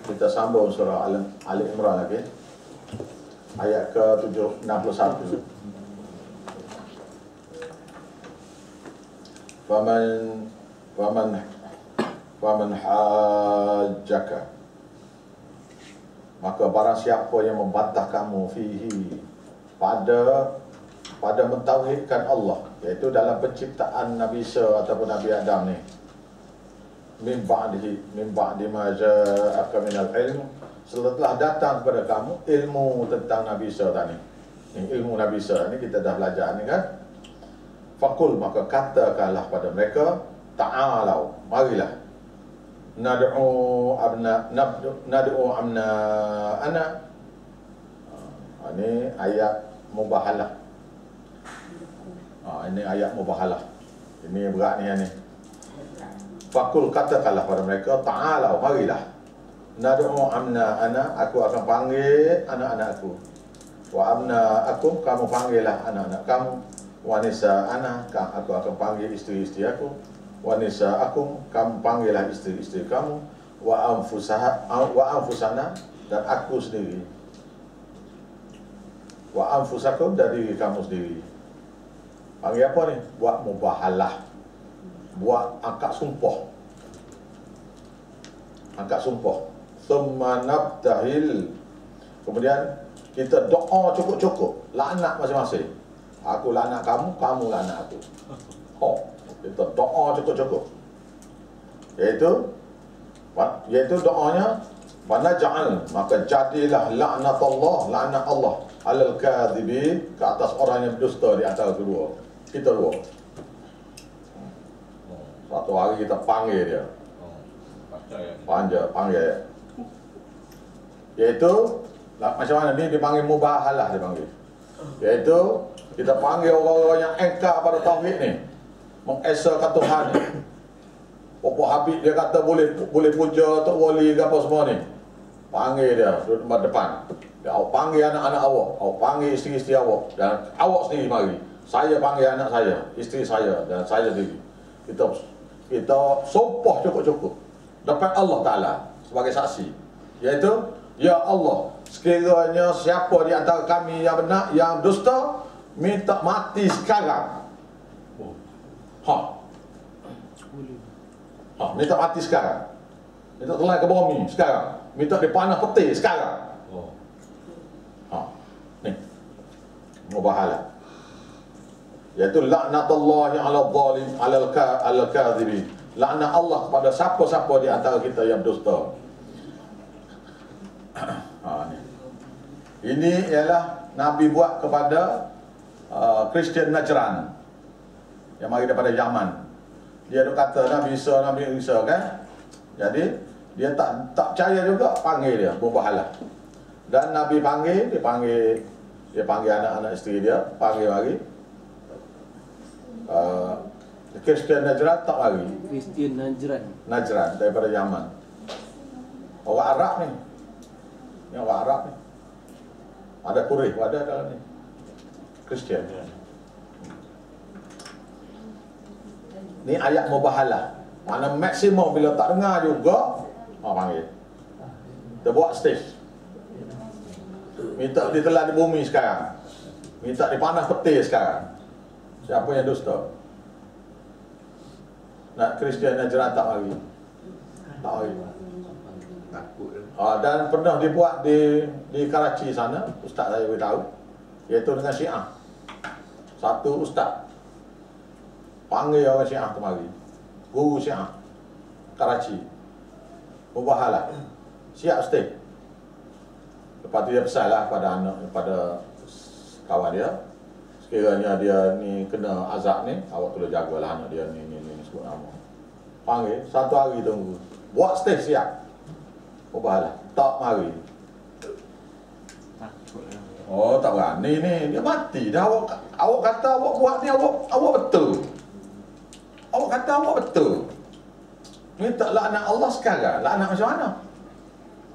Kita sambung surah Ali Imran lagi. Ayat ke-61. Faman hajjaka, maka barang siapa yang membantah kamu fihi, pada mentauhidkan Allah, iaitu dalam penciptaan Nabi Isa ataupun Nabi Adam ni, min ba'di ma ja'aka minal ilm, setelah datang kepada kamu ilmu tentang Nabi Isa tadi. Ini ilmu Nabi Isa ni kita dah belajar ni kan. Fakul, maka katakanlah pada mereka, ta'alau, marilah, nad'u amna ana. Ini ayat mubahalah. Ini ayat mubahalah. Ini berat ni. Fakul, katakanlah pada mereka, ta'alau, marilah, nad'u amna ana, aku akan panggil anak-anak aku, wa amna akum, kamu panggillah anak-anak kamu, wa nisa ana, aku akan panggil isteri-isteri aku, wa nisa akum, kamu panggillah isteri-isteri kamu, wa anfusana, dan aku sendiri, wa anfusakum, dan diri kamu sendiri. Panggil apa ni? Buat mubahalah, buat angkat sumpah. Angkat sumpah. Thumma nabtahil, kemudian kita doa cukup-cukup, laknat masing-masing. Aku laknat kamu, kamu laknat aku. Kita doa cukup-cukup. Iaitu doanya, wanaj'al, maka jadilah laknat Allah alal kadhibi, ke atas orang yang berdusta di antara kedua. Kita dua. Satu hari kita panggil dia. Panggil. Iaitu macam mana ni dipanggil mubahalah, dipanggil. Iaitu kita panggil orang-orang yang engkar pada tauhid ni, mengesakan Tuhan ni. Bapak Habib dia kata boleh puja Tok Wali ke apa semua ni. Panggil dia duduk depan. Awak panggil anak-anak awak, awak panggil isteri-isteri awak, dan awak sendiri mari. Saya panggil anak saya, isteri saya, dan saya sendiri. Kita sumpah cukup-cukup depan Allah Ta'ala sebagai saksi, iaitu, ya Allah, sekiranya siapa di antara kami yang benar, yang dusta, minta mati sekarang. Minta mati sekarang, minta telan ke bumi sekarang, minta dipanah peti sekarang. Ni mubahalah, iaitu laknatullahi ala zalim alal kadhibi, laknat Allah kepada siapa-siapa di antara kita yang berdusta. Ini ialah Nabi buat kepada Kristian Najran yang mari daripada Yaman. Dia duk kata Nabi Isa kan. Jadi dia tak percaya juga, panggil dia mubahalah. Dan Nabi panggil, dia panggil anak-anak isteri dia, panggil mari. Kristian Najran tak mari. Kristian Najran daripada Yaman. Orang Arab ni. Ni orang Arab ni. Ada Quraisy, ada dalam ni. Kristian. Ni ayat mubahalah. Mana maksimum bila tak dengar juga, panggil. Dia buat stage. Minta ditelan di bumi sekarang. Minta dipanah peti sekarang. Siapa yang dusta? Nak Kristian Najran tak mari. Tak mari. Takut. Dan pernah dibuat di Karachi sana, ustaz saya beritahu, iaitu dengan Syiah. Satu ustaz panggil orang Syiah kemari, guru Syiah Karachi, mubahalah, siap stay. Lepas tu dia pesanlah kepada kawan dia, sekiranya dia ni kena azab ni, awak tolong jagalah anak dia ni sebut nama. Panggil, satu hari tunggu, buat stay siap, mubahalah, tak mari. Tak berani ni, dia mati dah. Awak kata awak buat ni, awak betul. Awak kata awak betul. Minta laknat Allah sekarang. Laknat macam mana?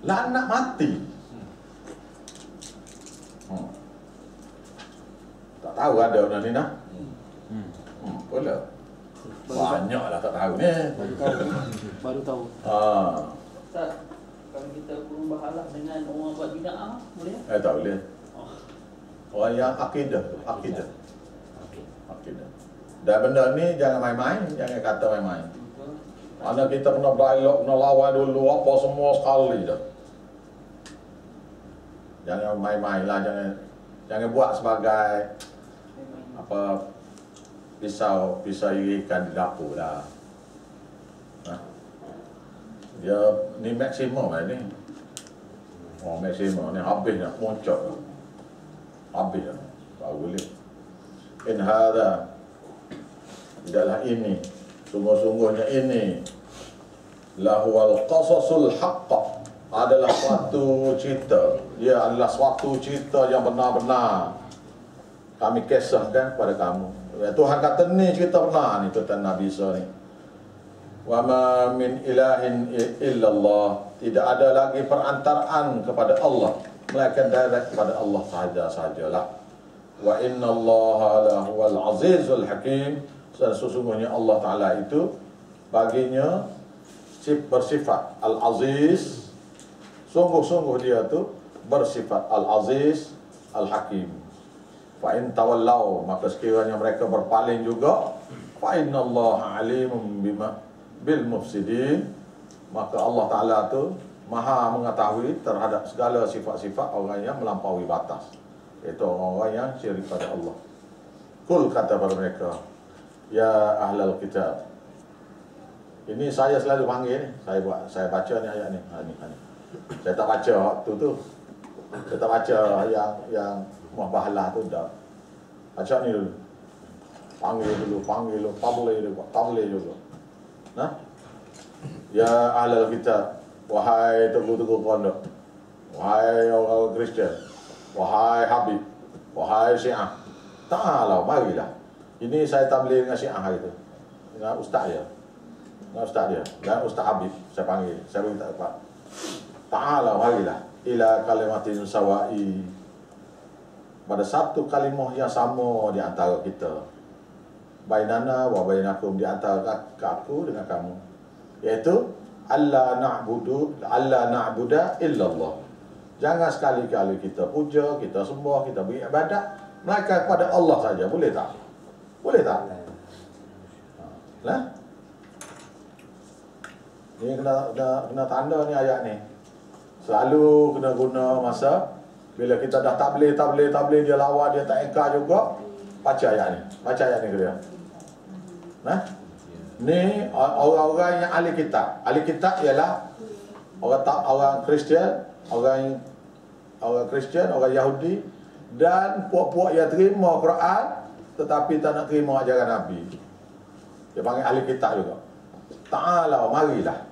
Laknat mati. Tak tahu ada orang ni nak. Pula banyaklah tak tahu ni. Baru tahu. Ustaz, kalau kita berubahlah dengan orang buat bid'ah, boleh? Tak boleh. Oh. Orang yang akidah. Dan benda ni jangan main-main, jangan kata main-main. Mana kita kena berdialog, kena lawan dulu apa semua sekali dah. Jangan main-main lah, jangan buat sebagai apa pisau irikan di dapur lah. Dia ni maksimum lah ni. Oh maksimum ni habis dah, muncul dah. Habis dah, baru boleh. In hadha, tidaklah ini, sungguh-sungguhnya ini lahuwal qasasul haqqa, adalah suatu cerita. Ia adalah suatu cerita yang benar-benar kami kisahkan kepada kamu. Ya, Tuhan kata ni cerita benar ni, tuan Nabi Isa ni. Wa ma min ilahin illallah, tidak ada lagi perantaraan kepada Allah melainkan direct kepada Allah sahaja-sahajalah. Wa inna Allah lahuwal azizul hakim, dan sesungguhnya Allah Ta'ala itu baginya bersifat al-aziz, sungguh-sungguh dia tu bersifat al-aziz al-hakim. Fa in tawallau, maka sekiranya mereka berpaling juga, fa inna Allah alimun bima bil mufsidin, maka Allah Ta'ala tu maha mengetahui terhadap segala sifat-sifat orang yang melampaui batas, iaitu orang-orang yang syirik pada Allah. Kul, kata pada mereka, ya ahlal kitab. Ini saya selalu panggil ni, saya baca ni ayat ni. Ni. Saya tak baca waktu tu. Saya tak baca yang muabahalah tu dah. Baca ni dulu. Panggil dulu, tabligh dulu. Nah. Ya ahlal kitab, wahai teguh-teguh pondok, wahai orang Kristian, wahai Habib, wahai Syiah, ta'alau, marilah. Ini saya tabligh dengan Syiah hari tu, dengan ustaz dia, dan Ustaz Habib saya panggil, saya beritahu Pak, ta'alau, marilah ila kalimatin sawa'i, pada satu kalimah yang sama di antara kita, bainana wa bainakum, di antara aku dengan kamu, iaitu alla na'buda illallah. Jangan sekali-kali kita puja, kita sembah, kita beri ibadat melainkan kepada Allah saja. Boleh tak? Boleh tak? Nah, ni kena tanda ni ayat ni. Selalu kena guna masa bila kita dah tabligh dia lawan, dia tak engkar juga, baca ayat ni. Baca ayat ni ke dia. Nah, ni orang-orang yang ahli kitab. Ahli kitab ialah orang Kristian, orang Kristian, orang Yahudi, dan puak-puak yang terima Quran tetapi tak nak terima ajaran Nabi. Dia panggil ahli kitab juga. Ta'ala, marilah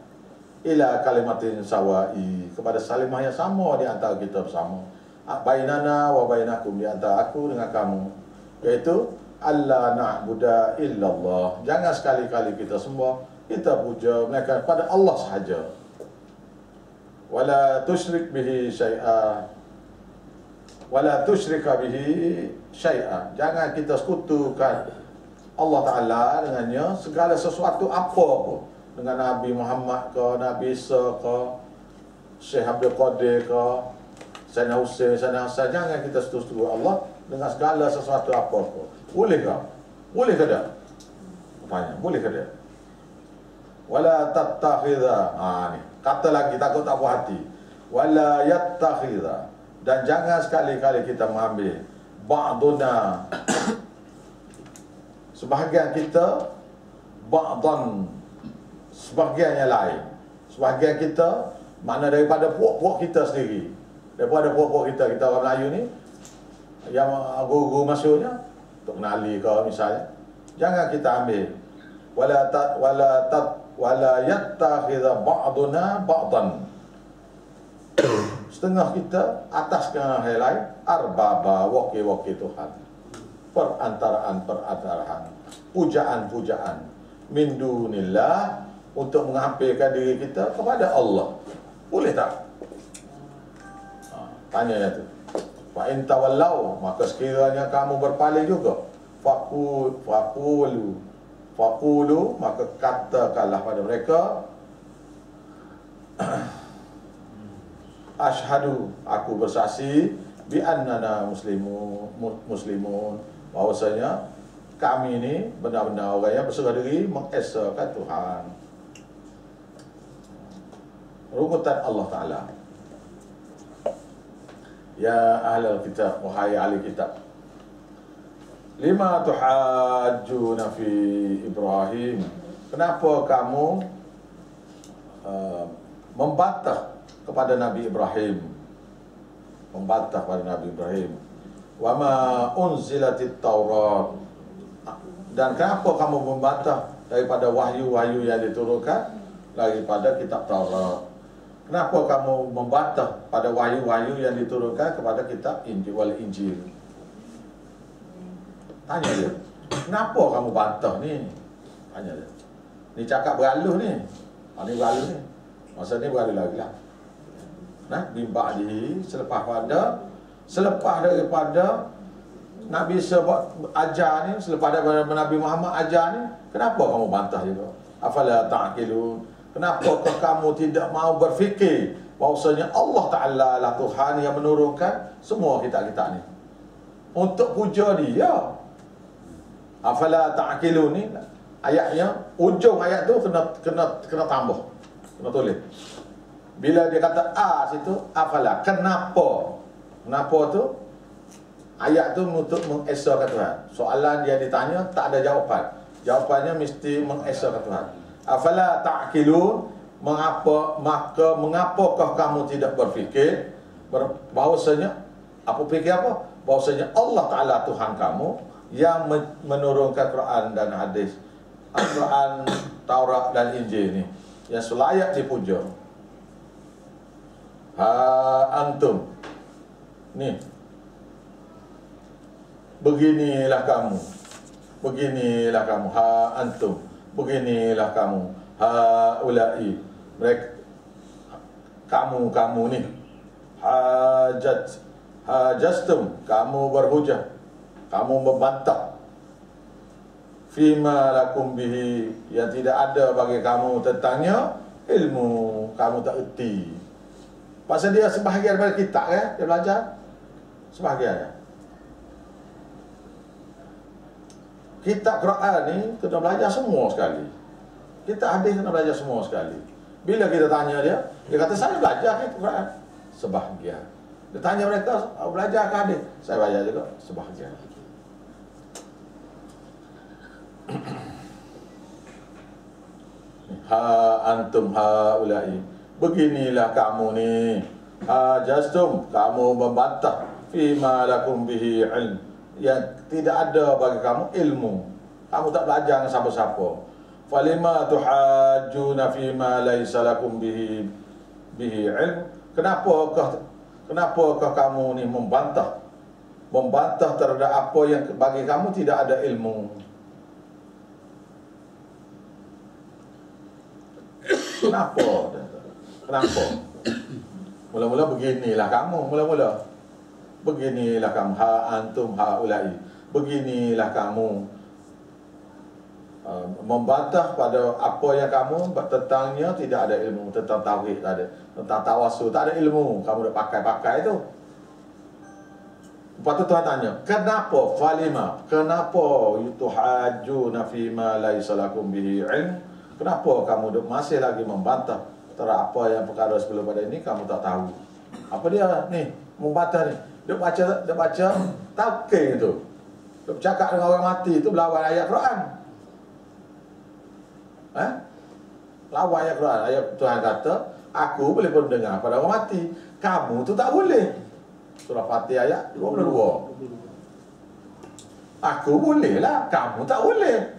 ila kalimatin sawa'i, kepada salimah yang sama di antara kita bersama. Bainana wa bainakum, di antara aku dengan kamu, iaitu alla na'buda illallah. Jangan sekali-kali kita sembah, kita puja melainkan pada Allah sahaja. Wala tusyrik bihi syai'a, wala tusyrika bihi syai'a. Jangan kita sekutukan Allah Ta'ala dengannya segala sesuatu apa pun, dengan Nabi Muhammad ke, Nabi Isa ke, Syekh Abdul Qadir ke, Sayyidina Hussein, Sayyidina Hasan. Jangan kita setuju Allah dengan segala sesuatu apa pun. Boleh ke? Boleh ke tak? Tanya, boleh ke tak? Wala tattakhidha, ni kata lagi, takut tak puas hati. Wala yattakhidha, dan jangan sekali-kali kita mengambil ba'duna, sebahagian kita, ba'dan, sebahagian yang lain. Sebahagian kita makna daripada puak-puak kita sendiri, daripada puak-puak kita orang Melayu ni, yang guru-guru masyhurnya untuk kenali ke misalnya, jangan kita ambil wala yattakhidha ba'duna ba'dan, setengah kita atas setengah yang lain, arbaba, wakil-wakil Tuhan, perantaraan, pujaan min dunillah, untuk menghampirkan diri kita kepada Allah. Boleh tak? Tanya tu. Fa in tawallau, maka sekiranya kamu berpaling juga, faqulu, maka katakanlah pada mereka, Asyhadu, aku bersaksi, bi annana muslimun, bahwasanya kami ini benar-benar orang yang berserah diri mengesakan Tuhan. Runutan Allah Ta'ala. Ya ahlal kitab, wahai ahli kitab, lima tuhajjuna fi Ibrahim, kenapa kamu membantah kepada Nabi Ibrahim, membantah kepada Nabi Ibrahim, wa ma unzilatit Taurat, dan kenapa kamu membantah daripada wahyu-wahyu yang diturunkan daripada kitab Taurat? Kenapa kamu membantah pada wahyu-wahyu yang diturunkan kepada kitab Injil? Tanya dia, kenapa kamu bantah ni? Tanya dia. Ni cakap beralus ni. Ni beralus ni. Masa ni beralus lagi lah. Nah, bimbak di selepas daripada Nabi sebab ajar ni, selepas daripada Nabi Muhammad ajar ni, kenapa kamu bantah juga? Afala ta'qilun? Kenapa kamu tidak mau berfikir bahawasanya Allah Ta'ala lah Tuhan yang menurunkan semua kitab-kitab ni untuk puja dia? Afala ta'qilun ni ayatnya, ujung ayat tu kena tambah, kena tulis. Bila dia kata situ, afala, kenapa tu ayat tu untuk mengesakan Tuhan. Soalan dia ditanya tak ada jawapan, jawapannya mesti mengesakan Tuhan. Afala ta'qilun, mengapakah kamu tidak berfikir bahawasanya, apa fikir apa? Bahawasanya Allah Ta'ala Tuhan kamu yang menurunkan Quran dan hadis, Al-Quran, Taurat dan Injil ni, yang selayak dipuja. Antum ni, beginilah kamu, antum, beginilah kamu, ulai, mereka, kamu ni, hajastum, kamu berhujah, kamu membantah, fima lakum bihi, yang tidak ada bagi kamu tentangnya ilmu, kamu tak erti. Pasal dia sebahagian daripada kitab dia belajar sebahagian. Kitab Quran ni kena belajar semua sekali. Kitab hadis kena belajar semua sekali. Bila kita tanya dia kata saya belajar kitab Quran sebahagian. Dia tanya mereka, belajar ke hadis? Saya belajar juga sebahagian. Antum haulai, beginilah kamu ni, hajastum, kamu membantah, fima lakum bihi ilm, yang tidak ada bagi kamu ilmu, kamu tak belajar dengan siapa-siapa. Falima tuhajjuna fima laisa lakum bihi ilm, kenapakah kamu ni membantah terhadap apa yang bagi kamu tidak ada ilmu? Kenapa? Mula-mula beginilah kamu, beginilah kamu, antum haulai, beginilah kamu, membantah pada apa yang kamu tentangnya tidak ada ilmu, tentang tauhid tak ada, tentang tawasul tak ada ilmu, kamu dah pakai tu. Lepas tu Tuhan tanya, kenapa? Falima, kenapa tuhajjuna fima laisa lakum bihi ilm? Kenapa kamu masih lagi membantah terhadap apa yang perkara sebelum pada ini kamu tak tahu? Apa dia ni membantah ni? Dia baca talqin tu. Dia bercakap dengan orang mati tu berlawan ayat Quran. Lawan ayat Quran. Ayat Tuhan kata, aku boleh mendengar pada orang mati, kamu tu tak boleh. Surah Fatih ayat 22. Aku boleh lah, kamu tak boleh.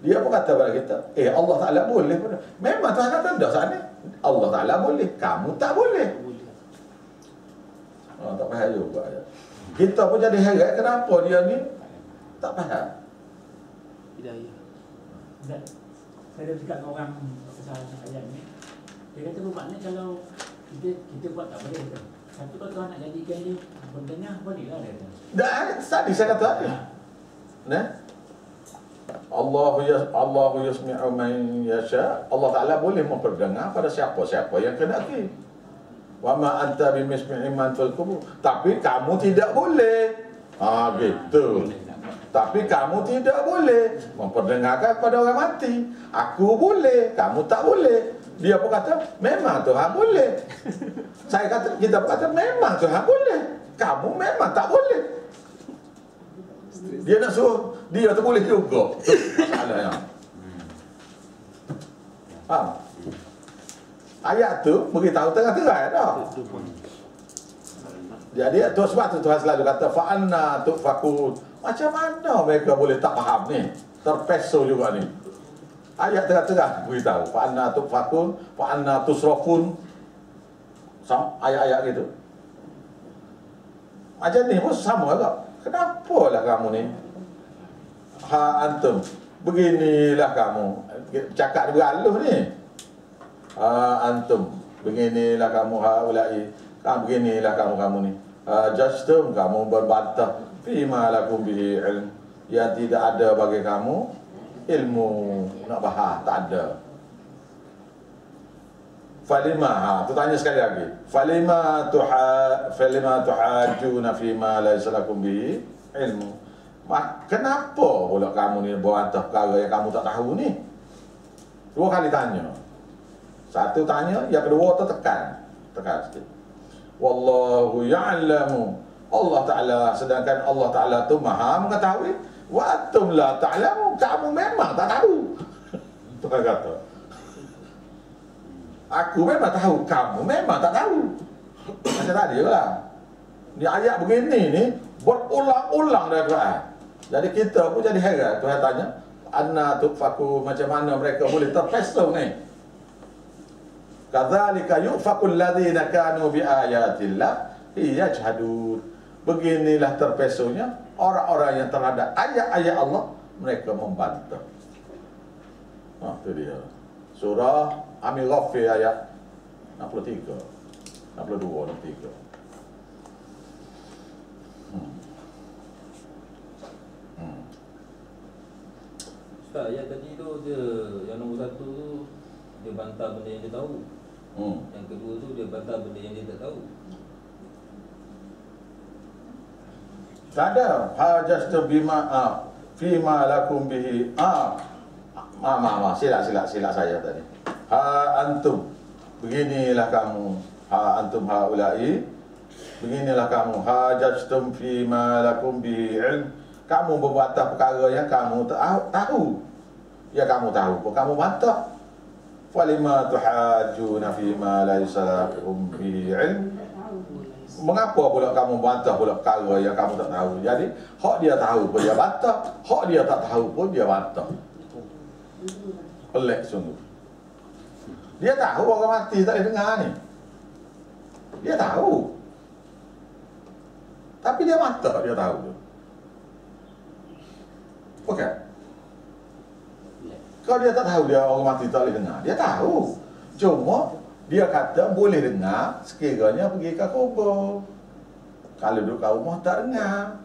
Dia pun kata kepada kita, Allah Ta'ala boleh pun. Memang Tuhan kata dah saat ni, Allah Ta'ala boleh, kamu tak boleh. Tak faham juga. Kita pun jadi heret, kenapa dia ni tak faham? Hidayah. Saya dah cakap dengan orang pasal ayat ni. Dia kata bermakna kalau kita buat tak boleh ke? Tapi kalau Tuhan nak jadikan dia bendanya, bolehlah dia kata. Dah, tadi saya kata tadi. Nah, Allahu yasmi'u man yasha. Allah Taala boleh memperdengar pada siapa-siapa yang kendaki. Wa ma anta bimismi'i man fil qubur. Tapi kamu tidak boleh. Gitu. Tapi kamu tidak boleh memperdengarkan kepada orang mati. Aku boleh, kamu tak boleh. Dia pun kata, memang Tuhan boleh. Kita pun kata, memang Tuhan boleh. Kamu memang tak boleh. Dia nak suruh, dia tu boleh juga. Masalahnya. Faham? Ayat tu beritahu tengah-tengah dah. Jadi sebab tu Tuhan selalu kata fa'anna tufakun. Macam mana mereka boleh tak faham ni? Terpeso juga ni. Ayat tengah-tengah beritahu fa'anna tufakun, fa'anna tusrafun. Ayat-ayat gitu. Macam ni pun sama juga. Kenapa lah kamu ni? Antum, beginilah kamu. Cakap bergaluh ni. Antum, beginilah kamu ulai. Beginilah kamu ni. Jastum, kamu berbantah. Fima lakum bihi ilm. Yang tidak ada bagi kamu ilmu nak bahas, tak ada. Falima, tu tanya sekali lagi. Falima tuhajuna fima laysa lakum bihi ilmu. Kenapa pula kamu ni berbantah perkara yang kamu tak tahu ni? Dua kali tanya. Satu tanya, yang kedua tu tekan sikit. Wallahu ya'lamu. Allah Ta'ala, sedangkan Allah Ta'ala tu maha mengetahui. Wa antum la ta'lamu. Kamu memang tak tahu. Tuhan kata. Aku memang tahu, kamu memang tak tahu. Macam tadi lah. Ni ayat begini ni berulang-ulang dari Quran. Jadi kita pun jadi heran. Tuhan tanya, anna tufaku, macam mana mereka boleh terpesong ni? Kadzalika yufakul ladzina kanu bi ayatillah yajhadun. Beginilah terpesongnya orang-orang yang terhadap ayat-ayat Allah mereka membantah. Itu dia. Surah Amil Ghafir ayat 63, 62, 63. Ustaz, ayat tadi tu dia, yang nombor satu tu dia bantah benda yang dia tahu. Yang kedua tu dia bantah benda yang dia tak tahu. Tak ada. Hajastu bima fima lakum bihi. Silap saya tadi. Antum, beginilah kamu. Antum haulai, beginilah kamu. Hajajtum fima lakum bihi ilm. Kamu membantah perkara yang kamu tahu. Ya kamu tahu pun kamu bantah. Falima tuhajuna fima laysa lakum bihi ilm. Mengapa pula kamu bantah pula perkara yang kamu tak tahu? Jadi, hak dia tahu pun dia bantah, hak dia tak tahu pun dia bantah. Pelik sungguh. Dia tahu orang mati tak boleh dengar ni. Dia tahu. Tapi dia bantah dia tahu tu. Bukan? Kalau dia tak tahu dia orang mati tak boleh dengar, dia tahu. Cuma dia kata boleh dengar sekiranya pergi ke kubur. Kalau duduk kat rumah tak dengar.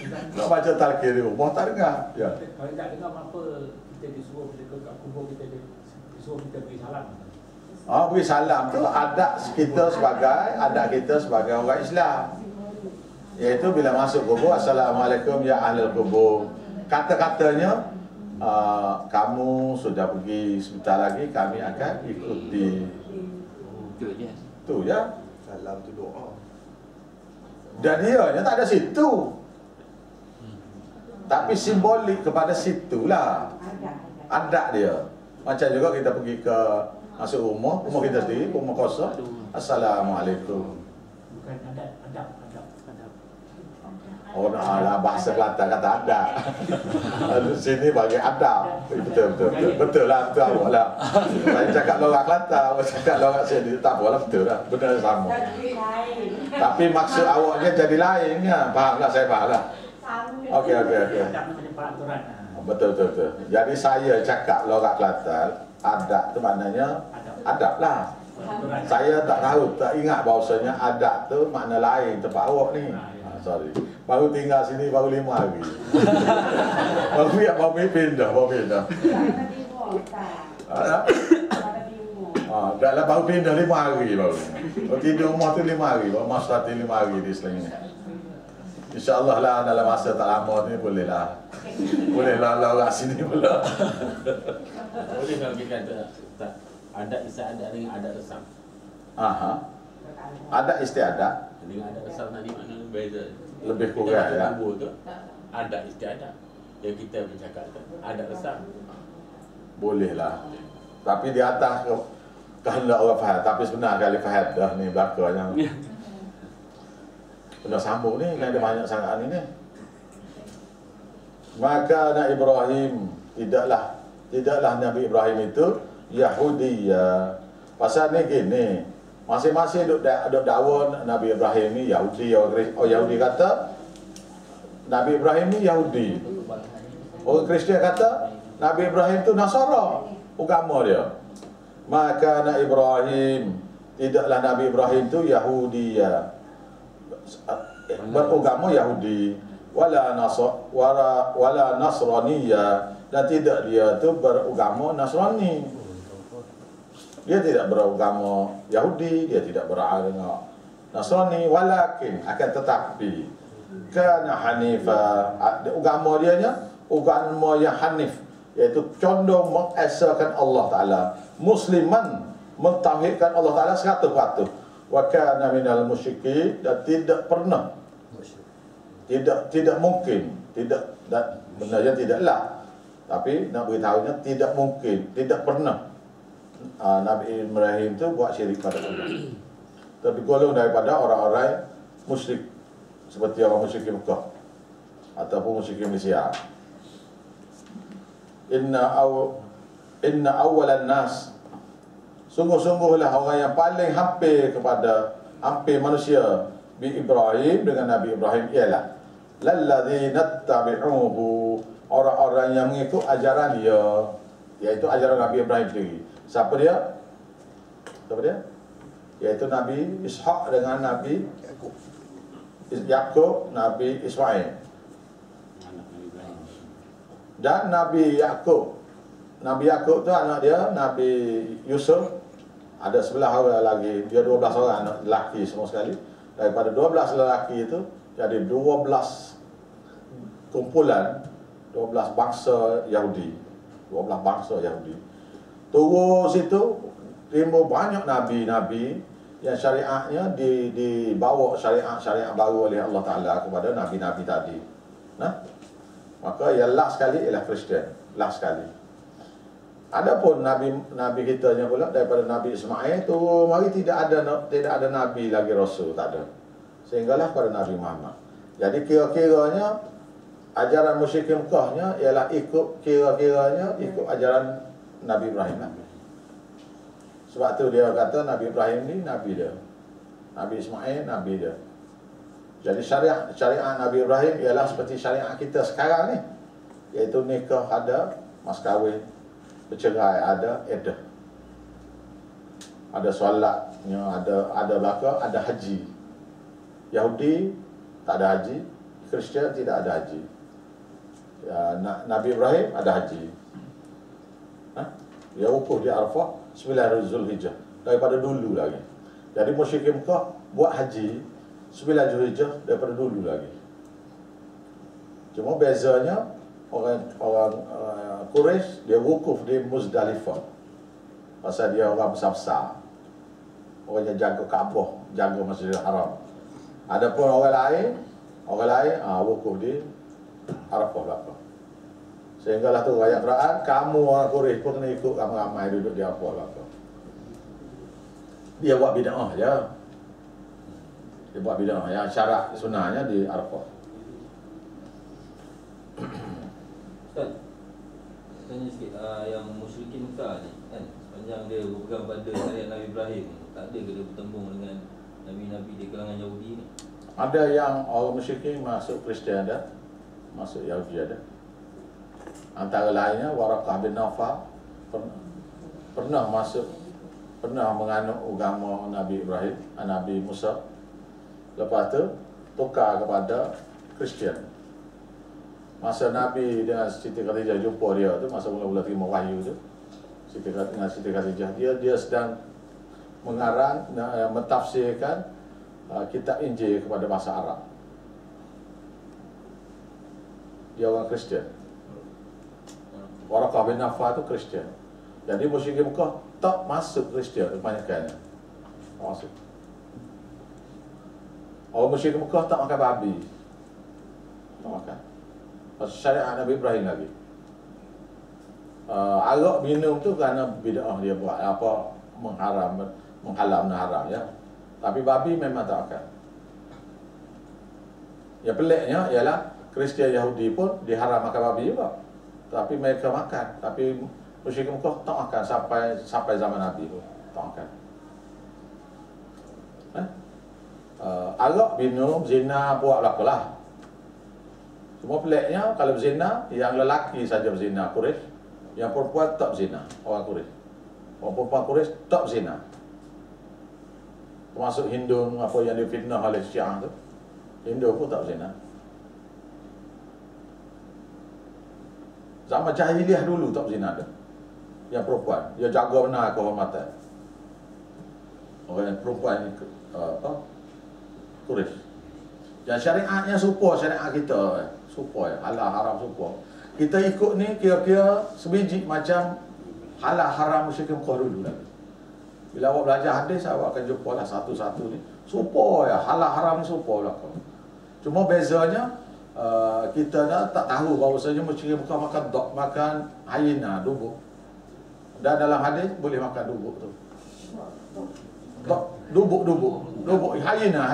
Nak baca talqin di rumah tak dengar. Ya. Kalau tak dengar apa kita disuruh kita ke kubur, kita disuruh kita beri salam. Beri salam tu adat kita sebagai orang Islam. Iaitu bila masuk kubur, assalamualaikum ya ahlul kubur. Kata-katanya kamu sudah pergi sebentar lagi, kami akan ikuti. Tu ya. Salam tu doa. Dan ianya tak ada situ. Tapi simbolik kepada situlah. Adat dia. Macam juga kita pergi ke masuk rumah kita sendiri, rumah kosong. Assalamualaikum. Bukan adab. Oh, lah bahasa Kelantan kata adab. Sini bagi adab. Betul lah, betul awak lah. Saya cakap lorak Kelantan, awak cakap lorak sini, tak apalah, betul lah. Benar sama. Tapi maksud awaknya jadi lain kan. Faham lah, saya faham lah. Okey. Betul. Jadi saya cakap lorak Kelantan, adab tu maknanya adab lah. Saya tak tahu, tak ingat bahawasanya adab tu makna lain tempat awak ni. sorry. Baru tinggal sini baru 5 hari. baru pindah. Dah lah baru pindah 5 hari baru. Tidur rumah tu 5 hari. Baru masa 5 hari di Selangor. InsyaAllah lah dalam masa tak lama ni bolehlah orang sini pula. Boleh kalau kita kata adat istiadat dengan adat resam. Adat istiadat Dengan adat resam tadi maknanya beza. lebih kurang ya. Tu adat istiadat. Yang kita bercakap tu adat resam. Bolehlah. Tapi di atas kehendak orang faham. Tapi sebenarnya kali faham dah ni belakangnya. Kena sambung ni, kan ada banyak sangat ni. Maka Nabi Ibrahim tidaklah Nabi Ibrahim itu Yahudi ya. Pasal ni gini, masing-masing duk dakwa Nabi Ibrahim ni Yahudi. Orang Yahudi kata Nabi Ibrahim ni Yahudi. Orang Kristian kata Nabi Ibrahim tu Nasara, agama dia. Maka Nabi Ibrahim, tidaklah Nabi Ibrahim tu Yahudi ya. Beragama Yahudi wala Nasraniyya, dan tidak dia tu beragama Nasrani. Dia tidak beragama Yahudi, dia tidak beragama Nasrani, walakin akan tetapi kana hanifa, agama dia nya agama yang hanif, iaitu condong mengesakan Allah Taala, musliman, mentauhidkan Allah Taala 100%. Wa kana minal musyrikin, dan tidak pernah, tidak mungkin, tidak, dan benarnya tidaklah, tapi nak beritahunya tidak mungkin, tidak pernah Nabi Ibrahim itu buat syirik pada Allah. Tapi golong daripada orang-orang musyrik, seperti orang musyrik Mekah ataupun musyrik Malaysia. Inna awwalan nas, sungguh-sungguhlah orang yang paling hampir manusia bi Ibrahim dengan Nabi Ibrahim ialah lalladzina tabi'uhu, orang-orang yang mengikut ajaran dia, iaitu ajaran Nabi Ibrahim sendiri. Siapa dia? Iaitu Nabi Ishaq dengan Nabi Yaqub, Nabi Ismail dan Nabi Yaqub. Nabi Yaqub tu anak dia Nabi Yusuf. Ada 11 orang lagi, dia 12 orang anak lelaki semua sekali. Daripada 12 lelaki itu jadi 12 kumpulan, 12 bangsa Yahudi. 12 bangsa Yahudi. Terus itu timbul banyak nabi-nabi yang syariatnya dibawa syariat baru oleh Allah Taala kepada nabi-nabi tadi. Maka yang last sekali ialah Kristian, last sekali. Adapun nabi kita nya pula daripada Nabi Ismail tu mari tidak ada nabi lagi, rasul tak ada. Sehinggalah pada Nabi Muhammad. Jadi kira-kiranya ajaran musyrik Mekahnya ialah ikut ajaran Nabi Ibrahim. Sebab tu dia kata Nabi Ibrahim ni nabi dia. Nabi Ismail nabi dia. Jadi syariat Nabi Ibrahim ialah seperti syariat kita sekarang ni, iaitu nikah ada, mas kahwin, bercerai ada, edah. Ada solatnya, ada bakar, ada haji. Yahudi tak ada haji, Kristian tidak ada haji. Ya, Nabi Ibrahim ada haji. Dia wukuf di Arafah 9 Zulhijjah daripada dulu lagi. Jadi musyrik Mekah buat haji 9 Zulhijjah daripada dulu lagi. Cuma bezanya orang Quraisy dia wukuf di Muzdalifah. Pasal dia orang besar-besar. Orang yang jaga Kaabah, jaga Masjidil Haram. Adapun orang lain wukuf di Arafah belakang. Sehinggalah tu ayat Quran, kamu orang Quraisy pun kena ikut ramai-ramai duduk di Arafah belakang. Dia buat bid'ah je. Dia buat bid'ah yang syarat sunnahnya di Arafah. Ustaz, tanya sikit, yang musyrikin Mekah ni kan, sepanjang dia berpegang pada syariat Nabi Ibrahim, tak ada ke dia bertembung dengan nabi-nabi di kalangan Yahudi ni? Ada yang orang musyrikin masuk Kristian ada, masuk Yahudi ada. Antara lainnya Waraqah bin Nawfal pernah menganut agama Nabi Ibrahim, Nabi Musa. Lepas tu tukar kepada Kristian. Masa Nabi dengan Siti Khadijah jumpa dia tu, masa mula-mula terima wahyu tu, dengan Siti Khadijah, dia sedang mengarang, mentafsirkan kitab Injil kepada bahasa Arab. Dia orang Kristian. Waraqah bin Nawfal tu Kristian. Jadi musyrikin Mekah tak masuk Kristian kebanyakannya. Tak masuk. Orang musyrikin Mekah tak makan babi. Tak makan. Syariat Nabi Ibrahim lagi. Arak minum tu kerana bid'ah dia buat apa, menghalam haram ya. Tapi babi memang tak makan. Yang peliknya ialah Kristian Yahudi pun diharam makan babi juga. Tapi mereka makan. Tapi musyrikin Mekah tak makan sampai zaman Nabi pun tak makan. Arak minum, zina buat lah. Cuma peliknya kalau berzina, yang lelaki saja berzina Quraisy, yang perempuan tak berzina, orang Quraisy. Orang perempuan Quraisy tak berzina. Termasuk Hindu apa yang difitnah oleh Syiah tu. Hindu pun tak berzina. Zaman jahiliah dulu tak berzina tu. Yang perempuan, dia jaga benar kehormatan. Orang yang perempuan ni Quraisy. Yang syariatnya serupa syariat kita. Serupa ya, halal haram serupa. Kita ikut ni kira-kira sebiji macam halal haram musyrikin Mekah dulu lagi. Bila awak belajar hadis, awak akan jumpa lah satu-satu ni. Serupa ya, halal haram ni serupa belakang. Cuma bezanya kita dah tak tahu bahawasanya musyrikin Mekah makan hyena, dubuk. Dan dalam hadis boleh makan dubuk tu. Dubuk hyena.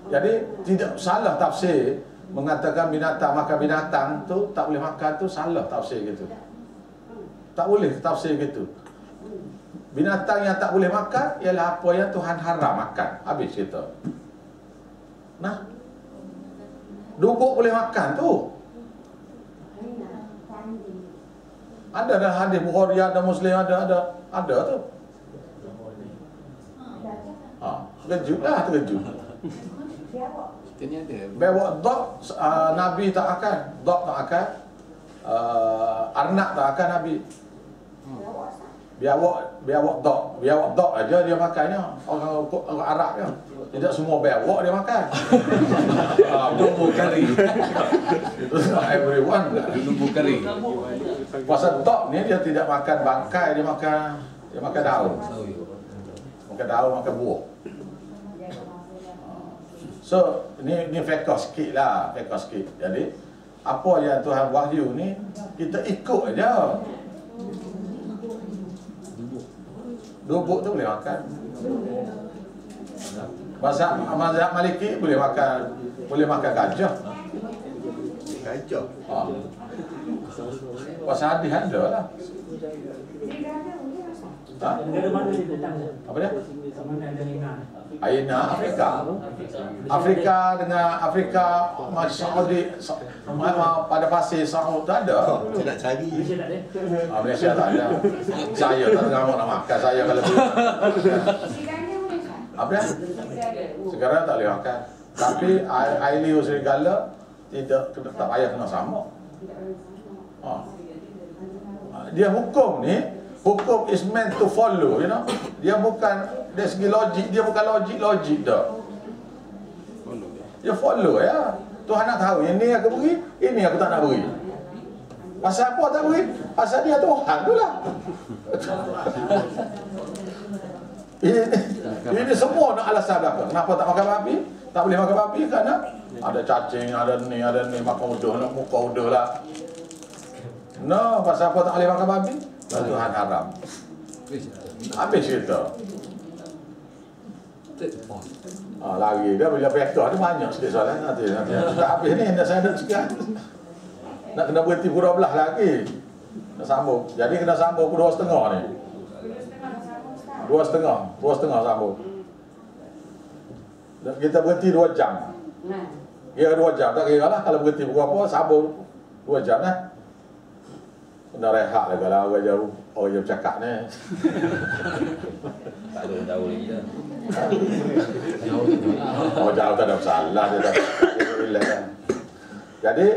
Jadi tidak salah tafsir mengatakan binatang makan binatang tu tak boleh makan tu, salah tafsir gitu. Tak boleh tafsir gitu. Binatang yang tak boleh makan ialah apa yang Tuhan haram makan. Habis kita. Nah, dubuk boleh makan tu. Ada dalam hadis Bukhari, ada Muslim, ada tu. Terkejut lah, terkejut. Bewak dok, Nabi tak akan. Dok tak akan. Arnak tak akan Nabi. Biawak dok aja dia makannya. Orang Arab dia. Tidak semua biawak dia makan. Lumbu kari. Everyone. Lumbu kari. Pasal dok ni dia tidak makan bangkai, dia makan daun. Makan daun, makan buah. So, ni fiqh sikit lah, fiqh sikit. Jadi, apa yang Tuhan wahyu ni, kita ikut aja. Dubuk tu boleh makan. Mazhab Maliki boleh makan gajah. Gajah. Pasal hadis ada lah. Negara mana dia datang? Apa dia? Sama ada Hina. Hyena Afrika dengan Afrika Saudi pada pasir Saud tu ada. Saya nak cari. Malaysia tak ada. Malaysia tak ada. Saya tak dengar nak makan saya kalau apa dia? Sekarang tak boleh makan. Tapi air serigala tak payah kena sama. Dia hukum ni, hukum is meant to follow, you know. Dia bukan dari segi logik, dia bukan logik dah. Dia follow ya. Tuhan nak tahu, ini aku beri, ini aku tak nak beri. Pasal apa tak beri? Pasal dia Tuhan tu lah. Ini semua nak alasan belakang. Kenapa tak makan babi? Tak boleh makan babi kerana ada cacing, ada ni, makan udah, nak muka udah lah. No, pasal apa tak boleh makan babi? Tuhan haram. Habis cerita. Lagi dia bila pekah tu banyak sikit soalan nanti. Tak habis ni, saya nak cakap. Nak kena berhenti pukul 12 lagi. Nak sambung. Jadi kena sambung pukul 2.30 ni. 2.30 sambung. Kita berhenti 2 jam. Kira 2 jam, tak kira lah. Kalau berhenti pukul apa, sambung 2 jam lah. Kena rehat lah kalau orang jauh cakap ni. Tak ada tahu lagi dah. Oh, jauh tak ada masalah dia tak. Relax kan. Jadi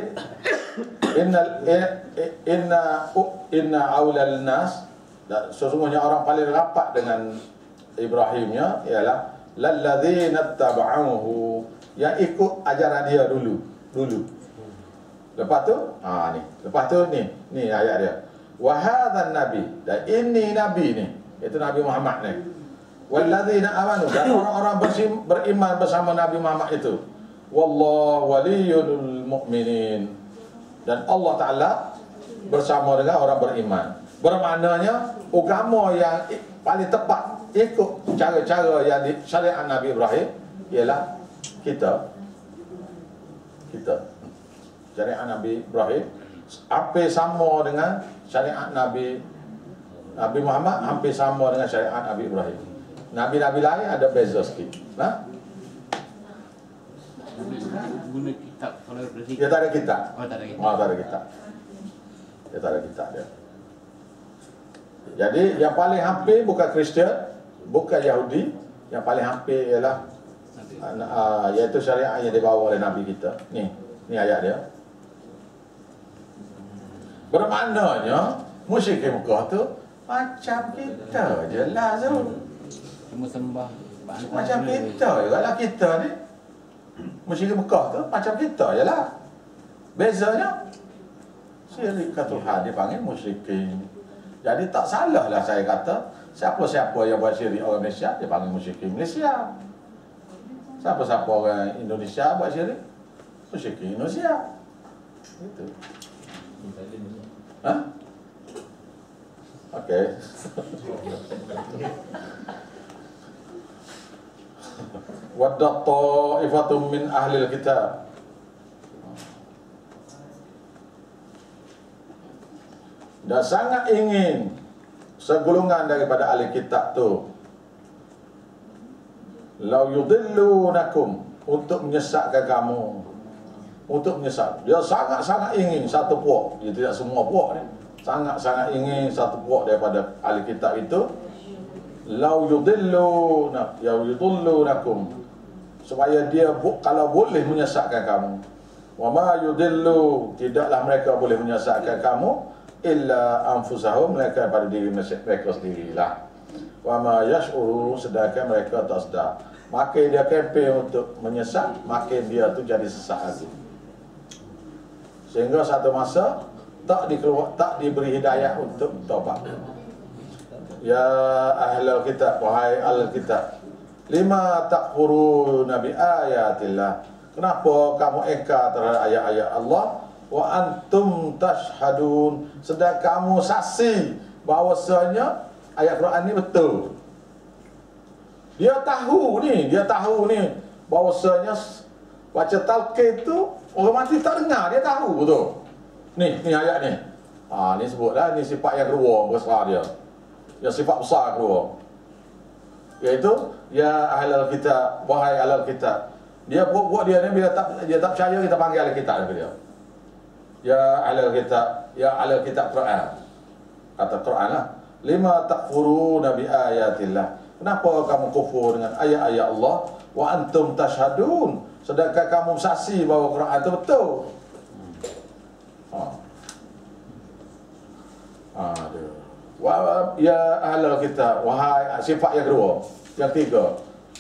inna aulal nas, sesungguhnya orang paling rapat dengan Ibrahimnya ialah lalladzina tabauhu, yang ikut ajaran dia dulu. Lepas tu ni ayat dia. Wa hadzal nabi, dan ini nabi ni, iaitu Nabi Muhammad ni. Walladzina amanu, dan orang-orang beriman bersama Nabi Muhammad itu. Wallahu waliyul mu'minin, dan Allah Ta'ala bersama dengan orang beriman. Bermaknanya agama yang paling tepat ikut cara-cara yang di syariat Nabi Ibrahim ialah kita. Syariat Nabi Ibrahim hampir sama dengan syariat Nabi Muhammad, hampir sama dengan syariat Nabi Ibrahim. Nabi-nabi lain ada beza sikit. Nah, Guna kitab kalau bersih. dia tak ada kitab. Oh, tak ada kitab. Tak ada kitab. Dia tak ada kitab dia. Jadi yang paling hampir bukan Kristian, bukan Yahudi, yang paling hampir ialah iaitu syariat yang dibawa oleh Nabi kita. Ni ayat dia. Bermaknanya musyrik Mekah tu macam kita je lah tu. Cuma sembah Macam kita je lah kita ni. Musyrik Mekah tu macam kita je lah. Bezanya syirik ke Tuhan dipanggil musyrikin. Jadi tak salah lah saya kata siapa-siapa yang buat syirik orang Malaysia dia panggil musyrikin Malaysia. Siapa-siapa orang Indonesia buat syirik musyrikin Indonesia. Itu. Ha? Okey. Wadda ta'ifatum min ahlil kitab. Dan sangat ingin segolongan daripada ahli kitab tu lau yudillunakum, untuk menyesatkan kamu, untuk menyesat. Dia sangat-sangat ingin satu puak. Dia tidak semua puak ni. Sangat-sangat ingin satu puak daripada ahli kitab itu lau yudillunakum, supaya dia kalau boleh menyesatkan kamu. Wa ma yudillu, tidaklah mereka boleh menyesatkan kamu illa anfusahum, mereka pada diri mereka sendirilah. Wa ma yash'uru, sedangkan mereka tak sedar. Makin dia kempen untuk menyesat, makin dia tu jadi sesat lagi. Sehingga satu masa tak diberi hidayah untuk taubat. Ya ahlul kitab, wahai ahlul kitab, lima takfuruna bi ayatillah, kenapa kamu ingkar terhadap ayat-ayat Allah? Wa antum tashhadun, sedang kamu saksi bahawasanya ayat Quran ni betul. Dia tahu ni bahawasanya baca talqin tu orang mati tak dengar, dia tahu betul. Ni ayat ni. Ni sebutlah ni sifat yang kedua besar dia. Yang sifat besar kedua, iaitu ya ahlul kitab, wahai ahlul kitab. Dia buat dia ni bila dia tak percaya, kita panggil ahlul kitab dia. Ya ahlul kitab, ya ahlul kitab Quran. Kata Quran lah. Lima takfuruna bi ayatillah, kenapa kamu kufur dengan ayat-ayat Allah? Wa antum tashhadun, sedangkan kamu saksi bahawa Quran itu betul. Ya ahlul kitab, wahai, sifat yang kedua. Yang tiga,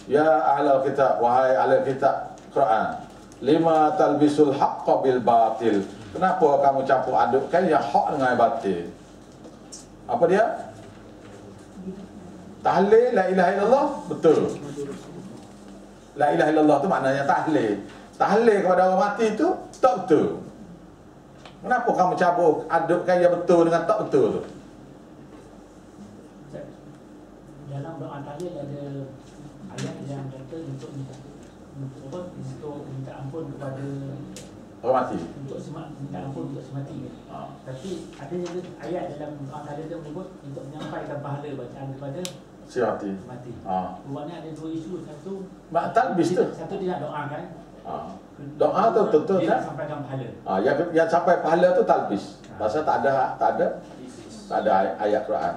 ya ahlul kitab, wahai ahlul kitab Quran, lima talbisul haqqa bil batil, kenapa kamu campur adukkan yang hak dengan yang batil? Apa dia? Tahlil la ilaha illallah betul. La ilaha illallah tu maknanya tahlil. Tahlil kepada orang mati itu tak betul. Kenapa kamu campur adukkan yang betul dengan tak betul tu? Dalam doa tahlil ada ayat yang kata untuk minta ampun kepada orang mati. Untuk minta ampun untuk semati. Tapi ada juga ayat dalam doa tahlil dia menyebut untuk menyampaikan pahala bacaan kepada si mati. Buatnya ada dua isu. Satu talbis tu. Satu dia nak doakan. Doa tu betul dia kan? nak sampaikan pahala. Yang sampai pahala tu talbis. Pasal tak ada ayat Quran.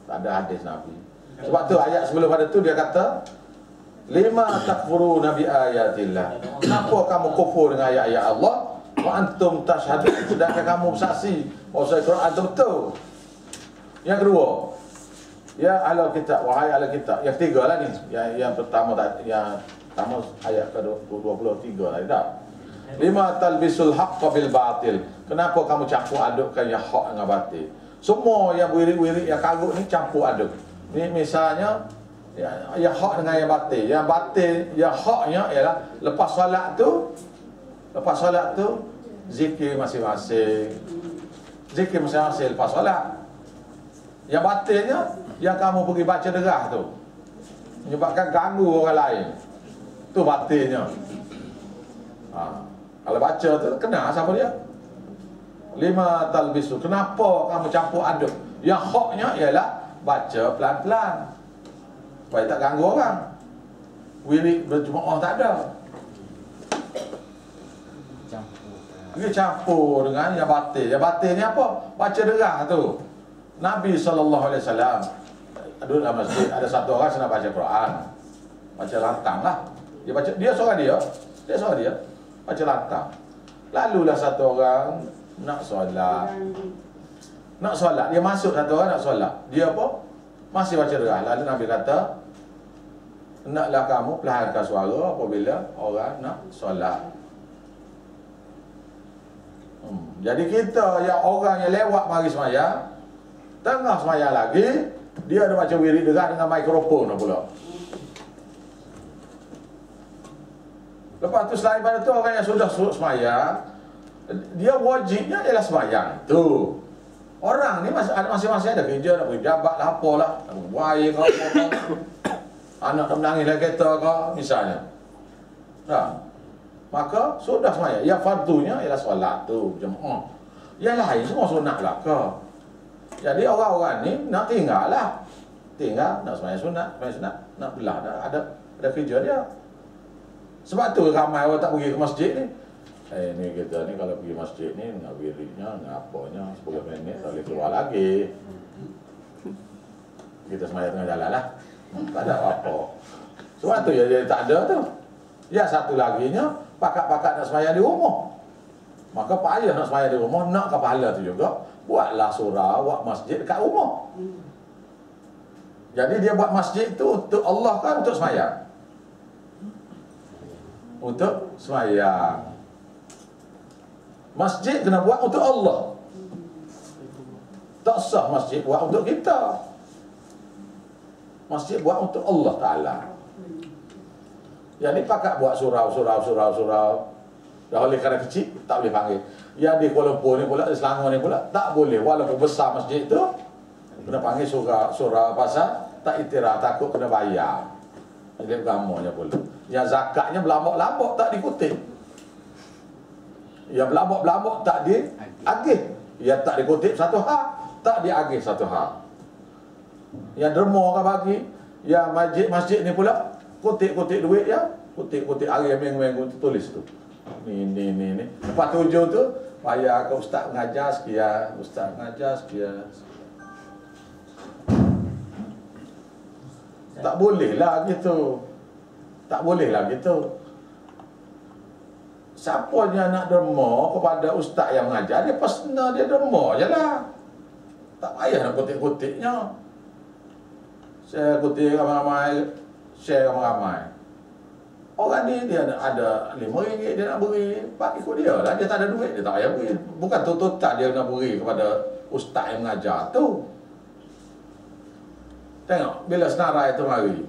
Tak ada hadis Nabi. Sebab tu ayat sebelum pada tu dia kata Lima takfuruna bi ayatillah. Kenapa kamu kufur dengan ayat-ayat Allah? Wa antum tashhadun, sedangkan kamu bersaksi bahawa Al-Quran itu betul. Yang kedua, ya ahlul kitab, wahai ahlul kitab. Yang ketiga lah ni. Yang pertama ayat ke-23 tadi dah. Lima talbisul haqqa bil batil. Kenapa kamu campur adukkan yang hak dengan batil? Semua yang wirid-wirid yang karut ni campur aduk. Ni misalnya yang hak dengan yang batil. Yang batil, yang haknya ialah lepas solat tu zikir masing-masing. Zikir masing-masing lepas solat. Yang batilnya yang kamu pergi baca derah tu, menyebabkan ganggu orang lain. Tu batilnya. Kalau baca tu kena siapa dia? Lima talbisu. Kenapa kamu campur aduk? Yang haknya ialah baca pelan-pelan supaya tak ganggu orang. Wirid berjemaah tak ada. Dia campur dengan yang batil. Yang batil ni apa? Baca derah tu. Nabi SAW duduk dalam masjid, ada satu orang sedang baca Quran. Baca lantang lah. Dia seorang dia baca lantang. Lalulah satu orang nak solat. Dia masuk satu orang nak solat. Dia apa? Masih baca derah. Lalu Nabi kata, hendaklah kamu perlahankan suara apabila orang nak solat. Jadi kita yang orang yang lewat mari sembahyang, tengah sembahyang lagi, dia ada baca wirid derah dengan mikrofon pula. Lepas tu selain pada tu orang yang sudah sembahyang, dia wajibnya ialah sembahyang tu. Orang ni masing-masing ada kerja, nak pergi jabat lah, apalah, nak buaya ke apa, anak nak menangis dalam kereta ke, misalnya. Maka sudah sembahyang. Yang fardunya ialah solat tu, jemaah. Yang lain semua sunat lah ke. Jadi orang-orang ni nak tinggal lah. Tinggal, nak sembahyang sunat, nak belah dah. Ada kerja dia. Sebab tu ramai orang tak pergi ke masjid ni. Ni kita ni kalau pergi masjid ni, nak wiridnya, nak apanya, 10 minit tak boleh keluar lagi. Kita sembahyang tengah jalan lah. Tak ada apa-apa. Sebab tu ya dia tak ada tu. Ya satu laginya, pakat-pakat nak sembahyang di rumah. Maka payah nak sembahyang di rumah, nak kepala tu juga. Buatlah surau, buat masjid dekat rumah. Jadi dia buat masjid tu untuk Allah kan, untuk sembahyang. Untuk sembahyang. Masjid kena buat untuk Allah. Tak sah masjid buat untuk kita. Masjid buat untuk Allah Ta'ala. Jadi pakat buat surau. Dah oleh kerana kecil, tak boleh panggil. Yang di Kuala Lumpur ni pula, di Selangor ni pula, tak boleh. Walaupun besar masjid tu, kena panggil surau pasal tak iktiraf, takut kena bayar. Jadi agamanya pula. Yang zakatnya berlambak-lambak tak dikutip. Yang berlambak-lambak tak diagih. Yang tak dikutip satu hal, tak diagih satu hal. Yang derma kan bagi, yang masjid ni pula, kutip-kutip duit ya, kutip-kutip hari minggu tulis tu. Ni. Lepas tujuh tu, bayar ke ustaz mengajar sekian, Tak boleh lah gitu. Siapa yang nak derma kepada ustaz yang mengajar, dia personal, dia derma je lah. Tak payah nak kutip-kutipnya. Saya kutip ramai-ramai, share ramai-ramai. Orang ni dia ada RM5 dia nak beri, pak ikut dia lah. Dia tak ada duit, dia tak payah beri. Bukan tutup dia nak beri kepada ustaz yang mengajar tu. Tengok, bila senarai tu mari.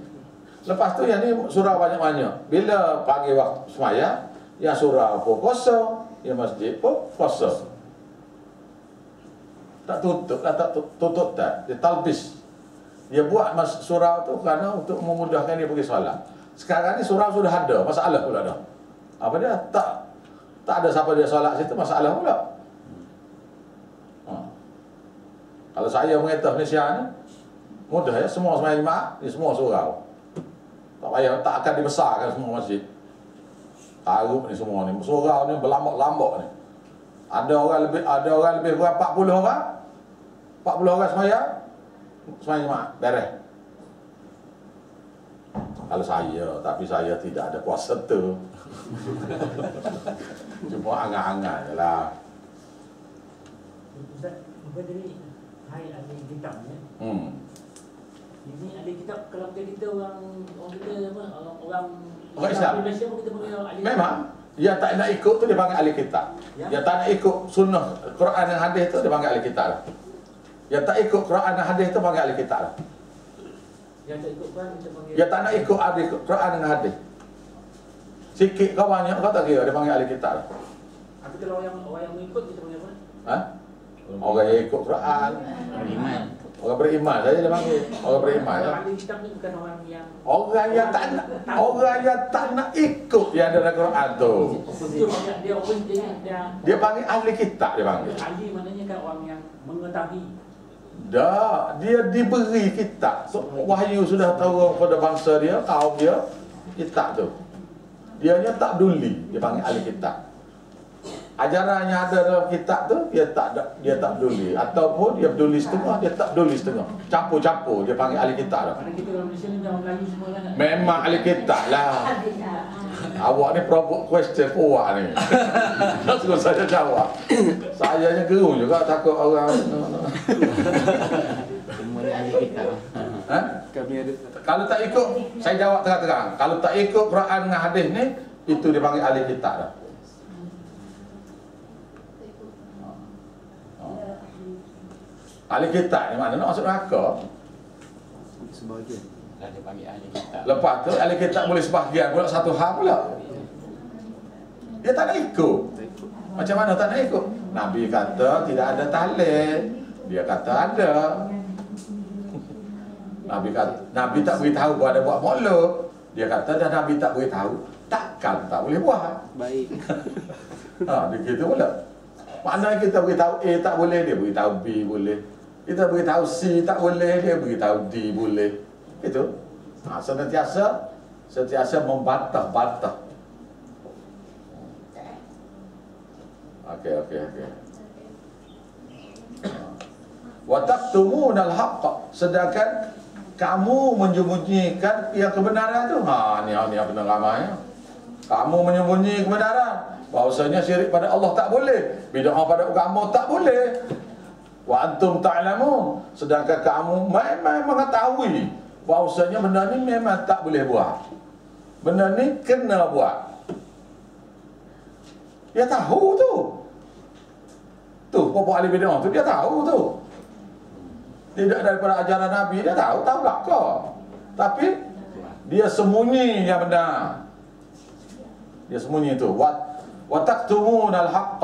Lepas tu yang ni surau banyak-banyak. Bila panggil waktu sembahyang, yang surau pun kosong, yang masjid pun kosong. Tak tutup lah, dia talbis. Dia buat surau tu kerana untuk memudahkan dia pergi solat. Sekarang ni surau sudah ada, masalah pula dah. Apa dia? Tak ada siapa dia solat situ, masalah pula. Kalau saya mengetah Malaysia ni, mudah ya, semua sembahyang Jumaat, ni semua surau. Tak payah, tak akan dibesarkan semua masjid. Taruh ni semua ni, surau ni berlambak-lambak ni. Ada orang lebih kurang 40 orang. 40 orang sembahyang Jumaat, beres. Kalau saya, tapi saya tidak ada kuasa tu. Cuma angan-angan je lah. Ustaz, apa tadi? Hai ahli kitab ya. Ini ahli kitab kalau kita orang kita apa orang Islam. Malaysia pun kita panggil ahli. Memang yang tak nak ikut tu dia panggil ahli kitab. Yang tak nak ikut sunnah Quran dan hadis tu dia panggil ahli kitab lah. Yang tak ikut Quran dan hadis tu panggil ahli kitab lah. Yang tak ikut Quran kita panggil. Yang tak nak ikut ahli Quran dan hadis. Sikit kau banyak kau tak kira dia panggil ahli kitab lah. Tapi kalau orang yang mengikut kita panggil apa? Ha? Orang yang ikut Quran, Beriman. orang beriman saja dia panggil. Orang beriman ya. Ahli kitab ni bukan orang yang Orang yang tak nak ikut yang ada dalam Quran tu. Dia panggil ahli kitab dia panggil. Ahli maknanya kan orang yang mengetahui. Dah, dia diberi kitab. So, wahyu sudah tahu kepada bangsa dia, kaum dia, kitab tu. Dia tak peduli, dia panggil ahli kitab. Ajaran yang ada dalam kitab tu dia tak peduli, ataupun dia peduli setengah, dia tak peduli setengah. Campur-campur dia panggil ahli kitab dah. Kerana kita orang Malaysia ni orang Melayu semua kan. Memang ahli kitab lah. Awak ni provoke question awak ni. Tak suruh saya jawab. Saya ni gerung juga takut orang. Semua ni ahli kitab. Ha? Kami ada Kalau tak ikut, saya jawab terang-terang. Kalau tak ikut Quran dengan hadis ni, itu dipanggil ahli kitab dah. Ahli kitab ni mana nak masuk neraka? sebahagian. Dah dia panggil ahli kitab. Lepas tu ahli kitab boleh sebahagian pula satu hal pula. Dia tak nak ikut. Macam mana tak nak ikut? Nabi kata tidak ada tahlil. Dia kata ada. Nabi tak beritahu buat ada buat molek. Dia kata dah Nabi tak beritahu, takkan tak boleh buat. Baik. Dia gitu pula. Maknanya kita beritahu A tak boleh, dia beritahu B boleh. Kita beritahu C tak boleh, dia beritahu D boleh. Itu. Sentiasa membantah-bantah. Okey. Wa taqtumunal haqq, sedangkan kamu menyembunyikan yang kebenaran tu. Ni benar ramai. Kamu menyembunyi kebenaran. Bahawasanya syirik pada Allah tak boleh, bid'ah pada agama tak boleh. Wa antum ta'lamun, sedangkan kamu memang mengetahui bahawasanya benda ni memang tak boleh buat. Benda ni kena buat. Dia tahu tu. Tu pokok ahli bid'ah tu dia tahu tu. Tidak daripada ajaran Nabi dia tahu belaka. Tapi dia sembunyi yang benar. Dia sembunyi tu. Wa taqtumunal haqq,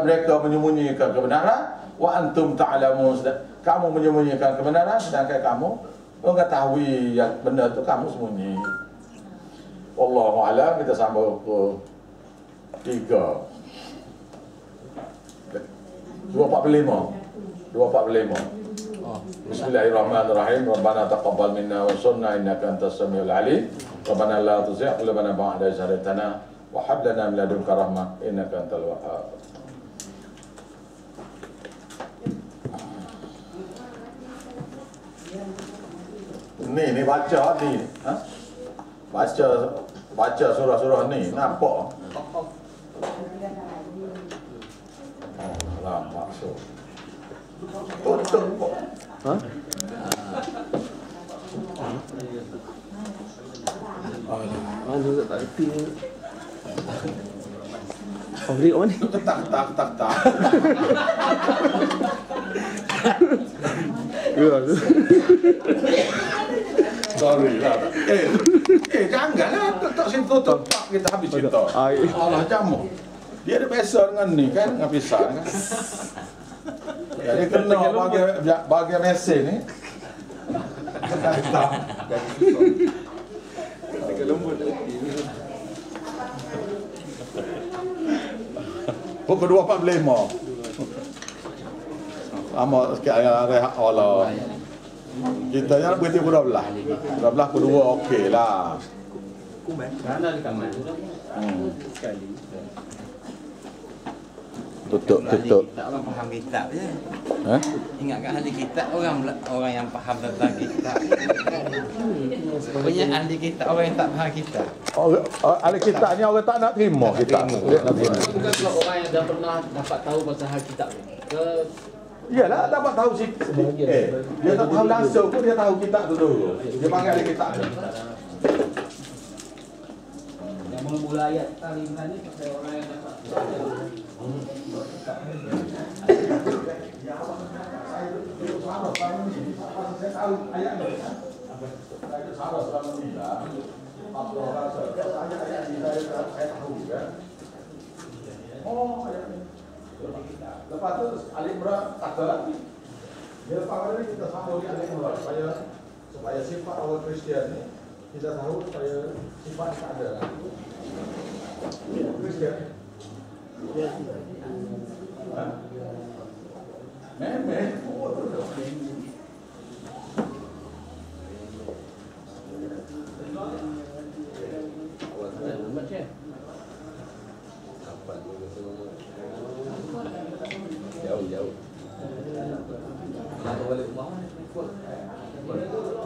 mereka menyembunyikan kebenaran. Wa antum ta'lamun, kamu menyembunyikan kebenaran sedangkan kamu mengetahui yang benda tu kamu sembunyi. Wallahu a'lam. Kita sambung ke 245. Bismillahirrahmanirrahim. Rabbana taqabbal minna wa sunna innaka antas samiul alim. Rabbana la tuzigh qulubana ba'da idh hadaytana wa hab lana min ladunka rahmah innaka antal wahhab. Ni baca ni. Ha? Baca surah-surah ni nampak. Lah maksud. Tutup. Ha? Mana tak reti ni. Oh, beli kat mana? Tak. Ya. Sorry lah. Janganlah tak sini tutup. Kita habis cerita. Allah jamu. Dia ada biasa dengan ni kan, dengan pisah kan. Dia kena bagi mesin ni. Tak. Dekat lembut tak reti. Pukul 2.45. Lama sikit rehat Allah. Kita jangan berhenti pukul 12. 12 pukul 2 okey lah. Kerana rekaman tu. Sekali. Tu tutup. Kita orang faham kitab je. Ha? Ingatkan ahli kitab orang yang faham tentang kitab. Banyak ahli kitab orang yang tak faham kitab. Ahli kitab ni orang tak nak terima kitab. Dia nak terima. Bukan sebab orang yang dah pernah dapat tahu pasal hal kitab ni. Iyalah dapat tahu sih. Dia tak tahu langsung pun dia tahu kitab tu dulu. Dia panggil ahli kitab ni. Yang mula-mula ayat Al-Imran ni pasal orang yang dapat Saya tahu ayat ni. Saya salah selama ni lah. Apa orang ayat ni saya tahu kan. Oh ayat ni. Lepas tu Al-Imran kata lagi. Dia lepas ni kita sambung di Al-Imran supaya sifat orang Kristian ni kita tahu supaya sifat tak ada lah. Kristian. Memang. Jauh. Kalau balik rumah mana ikut. Balik rumah.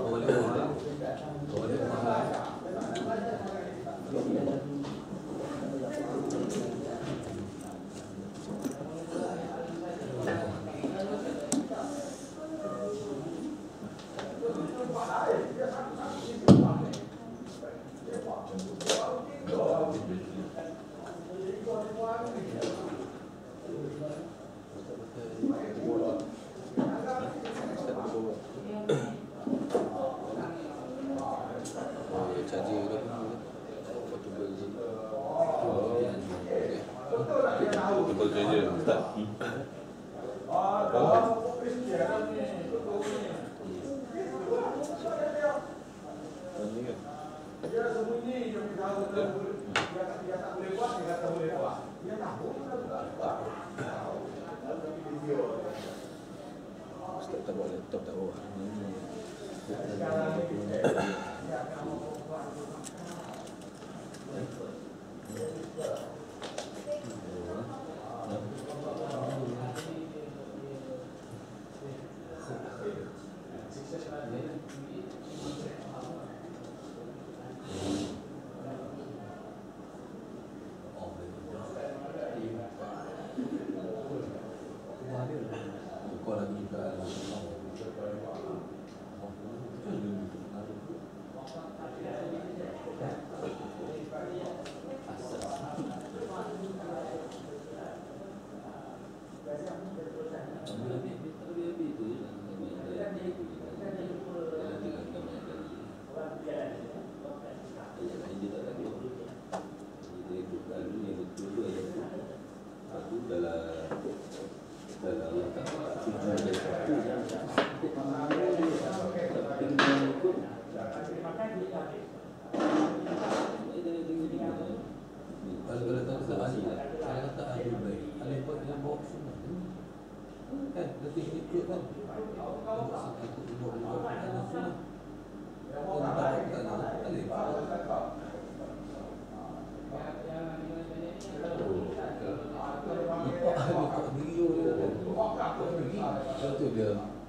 Tak bawa laptop tak bawa.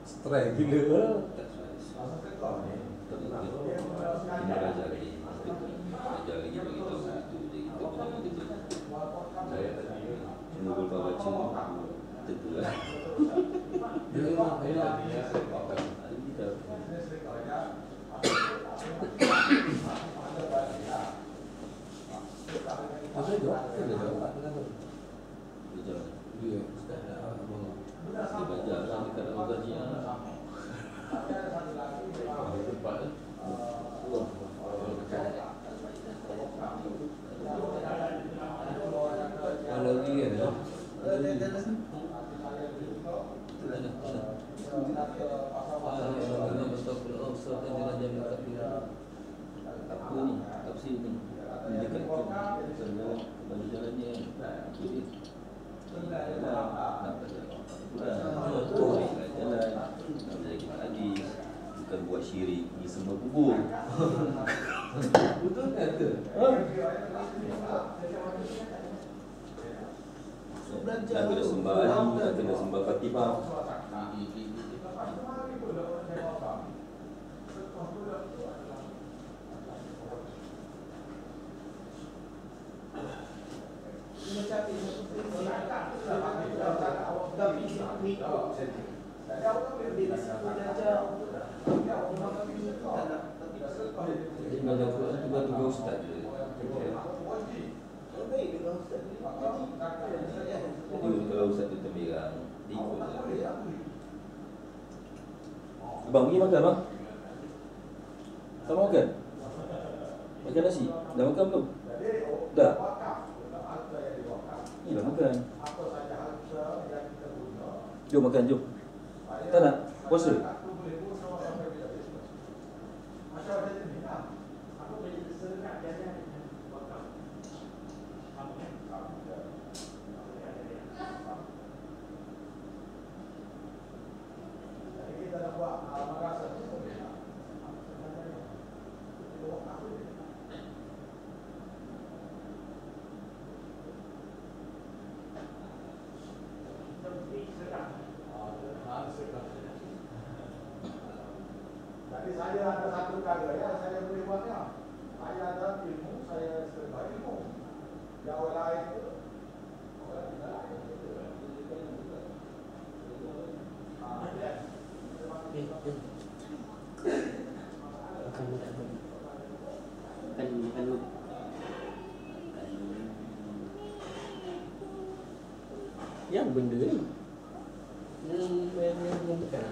Strike gila. Bukan buat syirik di semua kubur. Betul kan tu? So, nak kena sembah Ali, nak kena sembah Fatimah. Jadi banyak Quran tu buat tugas ustaz je. Jadi kalau ustaz tu termerang, dia ikut je. Abang pergi makan bang. Tak mau makan? Makan nasi? Dah makan belum? Dah? Ni dah makan. Jom makan, jom. Tak nak? Puasa? Jadi saya ada satu perkara yang saya boleh buatnya. Saya ada ilmu, saya serba ilmu. Yang orang lain itu, orang lain itu. Yang benda ni yang bukan.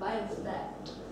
Baik Ustaz.